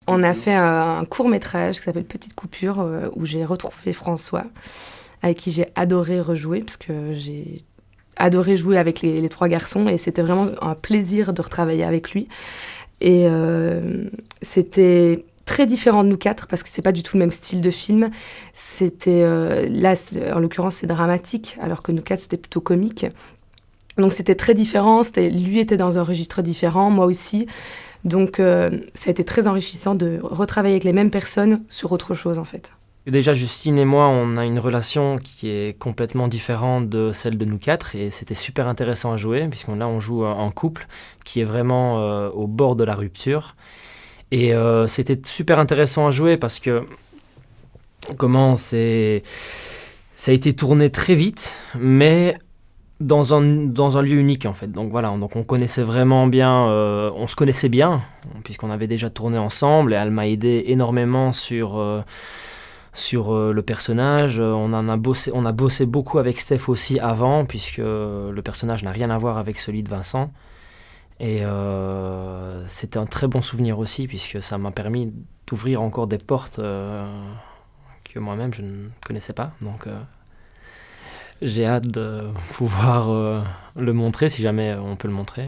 On a fait un court-métrage qui s'appelle Petite Coupure, où j'ai retrouvé François, avec qui j'ai adoré rejouer, parce que j'ai adoré jouer avec les trois garçons, et c'était vraiment un plaisir de retravailler avec lui. Et c'était très différent de nous quatre, parce que c'est pas du tout le même style de film. C'était, là, en l'occurrence, c'est dramatique, alors que nous quatre, c'était plutôt comique. Donc c'était très différent, lui était dans un registre différent, moi aussi. Donc ça a été très enrichissant de retravailler avec les mêmes personnes sur autre chose en fait. Déjà, Justine et moi, on a une relation qui est complètement différente de celle de nous quatre et c'était super intéressant à jouer puisqu'on là on joue en couple qui est vraiment au bord de la rupture et c'était super intéressant à jouer parce que comment ça a été tourné très vite mais dans un lieu unique en fait. Donc voilà, donc on connaissait vraiment bien, on se connaissait bien puisqu'on avait déjà tourné ensemble et elle m'a aidé énormément sur le personnage. On a bossé beaucoup avec Steph aussi avant, puisque le personnage n'a rien à voir avec celui de Vincent. Et c'était un très bon souvenir aussi, puisque ça m'a permis d'ouvrir encore des portes que moi-même je ne connaissais pas. Donc j'ai hâte de pouvoir le montrer, si jamais on peut le montrer.